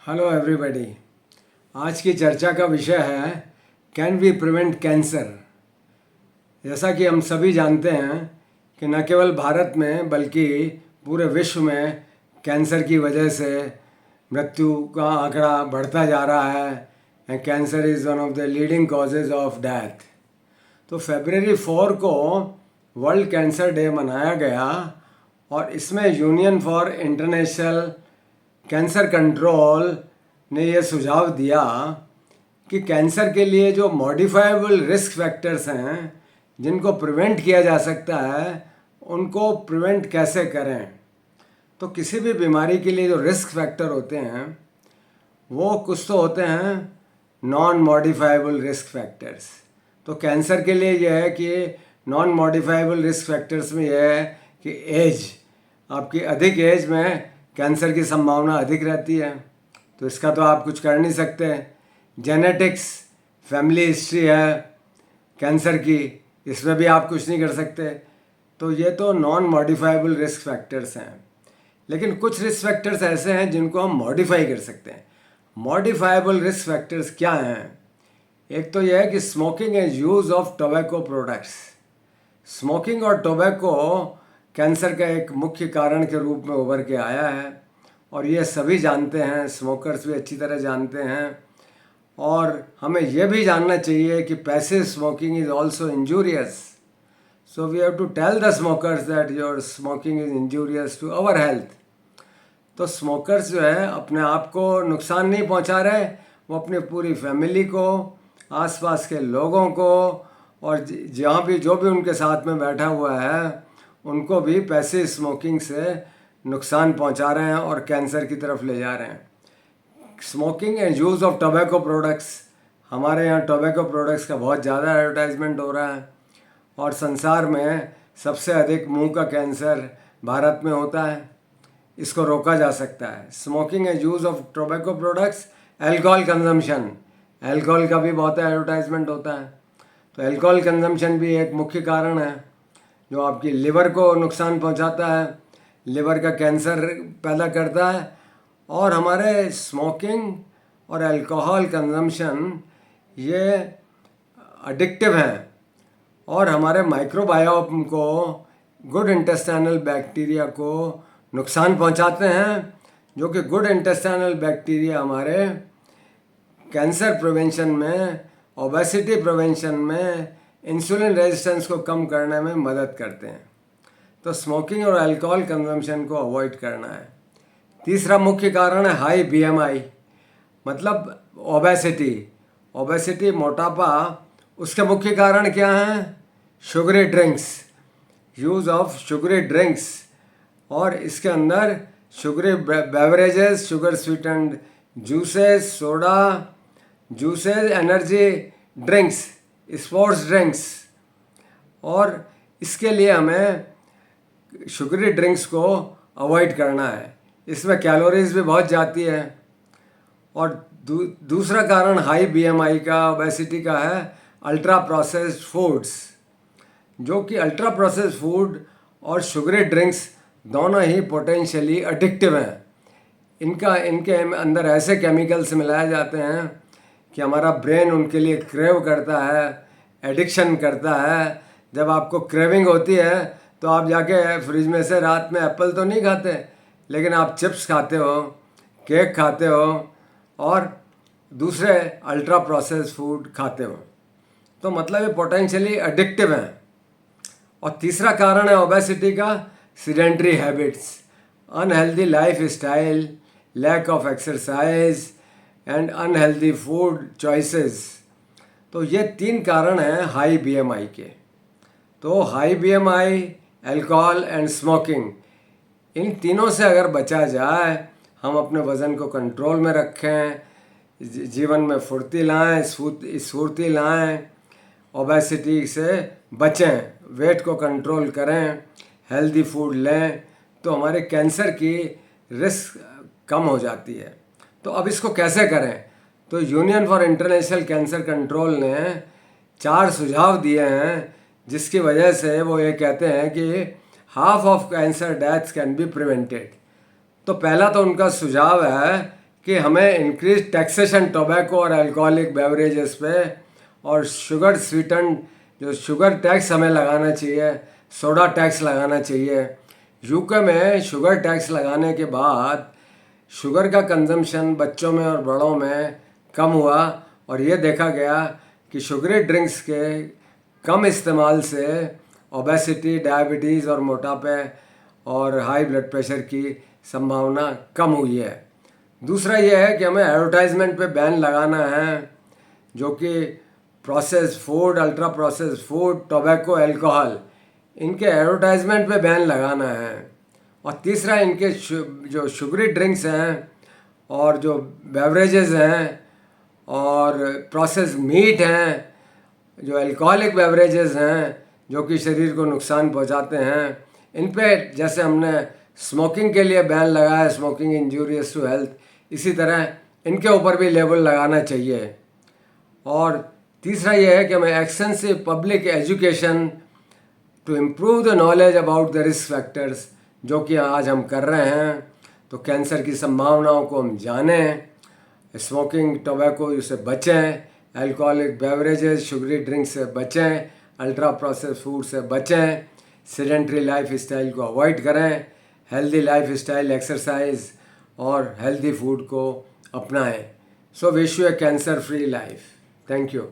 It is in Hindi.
Hello everybody. आज की चर्चा का विषय है कैन वी प्रिवेंट कैंसर। जैसा कि हम सभी जानते हैं कि न केवल भारत में बल्कि पूरे विश्व में कैंसर की वजह से मृत्यु का आंकड़ा बढ़ता जा रहा है and cancer is one of the leading causes of death. तो फरवरी 4 को वर्ल्ड कैंसर डे मनाया गया और इसमें union for international cancer control ने यह सुझाव दिया कि कैंसर के लिए जो मॉडिफाइबल रिस्क फैक्टर्स हैं जिनको प्रिवेंट किया जा सकता है उनको प्रिवेंट कैसे करें। तो किसी भी बीमारी के लिए जो रिस्क फैक्टर होते हैं वो कुछ तो होते हैं नॉन मॉडिफाइबल रिस्क फैक्टर्स। तो कैंसर के लिए यह है कि नॉन मॉडिफाइबल रिस्क फैक्टर्स में यह है कि एज, आपकी अधिक एज में कैंसर की संभावना अधिक रहती है, तो इसका तो आप कुछ कर नहीं सकते। जेनेटिक्स, फैमिली हिस्ट्री है कैंसर की, इसमें भी आप कुछ नहीं कर सकते। तो ये तो नॉन मॉडिफाइबल रिस्क फैक्टर्स हैं। लेकिन कुछ रिस्क फैक्टर्स ऐसे हैं जिनको हम मॉडिफाई कर सकते हैं। मॉडिफाइबल रिस्क फैक्टर्स क्या हैं? एक तो यह है कि smoking and use of tobacco products. Smoking और टोबैको कैंसर का एक मुख्य कारण के रूप में उभर के आया है और ये सभी जानते हैं, स्मोकर्स भी अच्छी तरह जानते हैं। और हमें यह भी जानना चाहिए कि passive smoking is also injurious, so we have to tell the smokers that your smoking is injurious to our health. तो स्मोकर्स जो है अपने आप को नुकसान नहीं पहुंचा रहे, वो अपनी पूरी फैमिली को, आसपास के लोगों को और जहाँ भी जो भी उनके साथ में बैठा हुआ है उनको भी पैसिव स्मोकिंग से नुकसान पहुंचा रहे हैं और कैंसर की तरफ ले जा रहे हैं। Smoking and use of tobacco products, हमारे यहाँ टोबैको प्रोडक्ट्स का बहुत ज़्यादा एडवर्टाइजमेंट हो रहा है और संसार में सबसे अधिक मुंह का कैंसर भारत में होता है। इसको रोका जा सकता है। Smoking and use of tobacco products, alcohol consumption, alcohol का भी बहुत एडवर्टाइजमेंट होता है। तो अल्कोहल कंजम्पशन भी एक मुख्य कारण है जो आपकी लिवर को नुकसान पहुंचाता है, लिवर का कैंसर पैदा करता है। और हमारे स्मोकिंग और अल्कोहल कंजम्पशन ये एडिक्टिव हैं और हमारे माइक्रोबायोम को, गुड इंटेस्टाइनल बैक्टीरिया को नुकसान पहुंचाते हैं, जो कि गुड इंटेस्टाइनल बैक्टीरिया हमारे कैंसर प्रिवेंशन में, ओबेसिटी प्रिवेंशन में, इंसुलिन रेजिस्टेंस को कम करने में मदद करते हैं। तो स्मोकिंग और अल्कोहल कंजम्पशन को अवॉइड करना है। तीसरा मुख्य कारण है हाई बीएमआई, मतलब ओबेसिटी। ओबेसिटी, मोटापा, उसके मुख्य कारण क्या हैं? Sugary drinks, use of sugary drinks, और इसके अंदर sugary beverages, sugar sweetened juices, soda, juices, energy drinks, sports drinks. और इसके लिए हमें शुगरी ड्रिंक्स को अवॉइड करना है, इसमें कैलोरीज भी बहुत जाती है। और दूसरा कारण हाई बीएमआई का, ओबेसिटी का है अल्ट्रा प्रोसेस्ड फूड्स, जो कि अल्ट्रा प्रोसेस्ड फूड और शुगरी ड्रिंक्स दोनों ही पोटेंशियली एडिक्टिव हैं। इनके अंदर ऐसे केमिकल्स मिलाए जाते हैं कि हमारा ब्रेन उनके लिए क्रेव करता है, एडिक्शन करता है। जब आपको क्रेविंग होती है तो आप जाके फ्रिज में से रात में एप्पल तो नहीं खाते, लेकिन आप चिप्स खाते हो, केक खाते हो और दूसरे अल्ट्रा प्रोसेस्ड फूड खाते हो। तो मतलब ये पोटेंशियली एडिक्टिव हैं। और तीसरा कारण है ओबेसिटी का sedentary habits, unhealthy lifestyle, lack of exercise and unhealthy food choices. तो ये 3 कारण हैं हाई बीएमआई के। तो high BMI, alcohol and smoking, इन तीनों से अगर बचा जाए, हम अपने वज़न को कंट्रोल में रखें, जीवन में फुर्ती लाएं, स्फूर्ति लाएं, ओबेसिटी से बचें, वेट को कंट्रोल करें, हेल्दी फूड लें, तो हमारे कैंसर की रिस्क कम हो जाती है। तो अब इसको कैसे करें? तो union for international cancer control ने 4 सुझाव दिए हैं जिसकी वजह से वो ये कहते हैं कि half of cancer deaths can be prevented. तो पहला तो उनका सुझाव है कि हमें इंक्रीज टैक्सेशन टोबैको और अल्कोहलिक बेवरेजेस पे और शुगर स्वीटन जो शुगर टैक्स हमें लगाना चाहिए, सोडा टैक्स लगाना चाहिए। यूके में शुगर टैक्स लगाने के बाद शुगर का कंजम्पशन बच्चों में और बड़ों में कम हुआ और ये देखा गया कि शुगरी ड्रिंक्स के कम इस्तेमाल से ओबेसिटी, डायबिटीज़ और मोटापे और हाई ब्लड प्रेशर की संभावना कम हुई है। दूसरा ये है कि हमें एडवर्टाइजमेंट पे बैन लगाना है, जो कि process food, ultra process food, tobacco, alcohol, इनके एडवर्टाइजमेंट पे बैन लगाना है। और तीसरा, इनके जो शुगरी ड्रिंक्स हैं और जो बेवरेजेस हैं और प्रोसेस मीट हैं, जो अल्कोहलिक बेवरेजेस हैं जो कि शरीर को नुकसान पहुंचाते हैं, इन पे जैसे हमने स्मोकिंग के लिए बैन लगाया, स्मोकिंग इंजूरियस टू हेल्थ, इसी तरह इनके ऊपर भी लेबल लगाना चाहिए। और तीसरा ये है कि हमें extensive public education to improve the knowledge about the risk factors, जो कि आज हम कर रहे हैं। तो कैंसर की संभावनाओं को हम जानें, स्मोकिंग, टोबैको से बचें, अल्कोहलिक बेवरेजेस, शुगरी ड्रिंक से बचें, अल्ट्रा प्रोसेस फूड से बचें, सेडेंट्री लाइफ स्टाइल को अवॉइड करें, हेल्दी लाइफ स्टाइल, एक्सरसाइज और हेल्दी फूड को अपनाएं। So wish U A cancer free life. Thank you.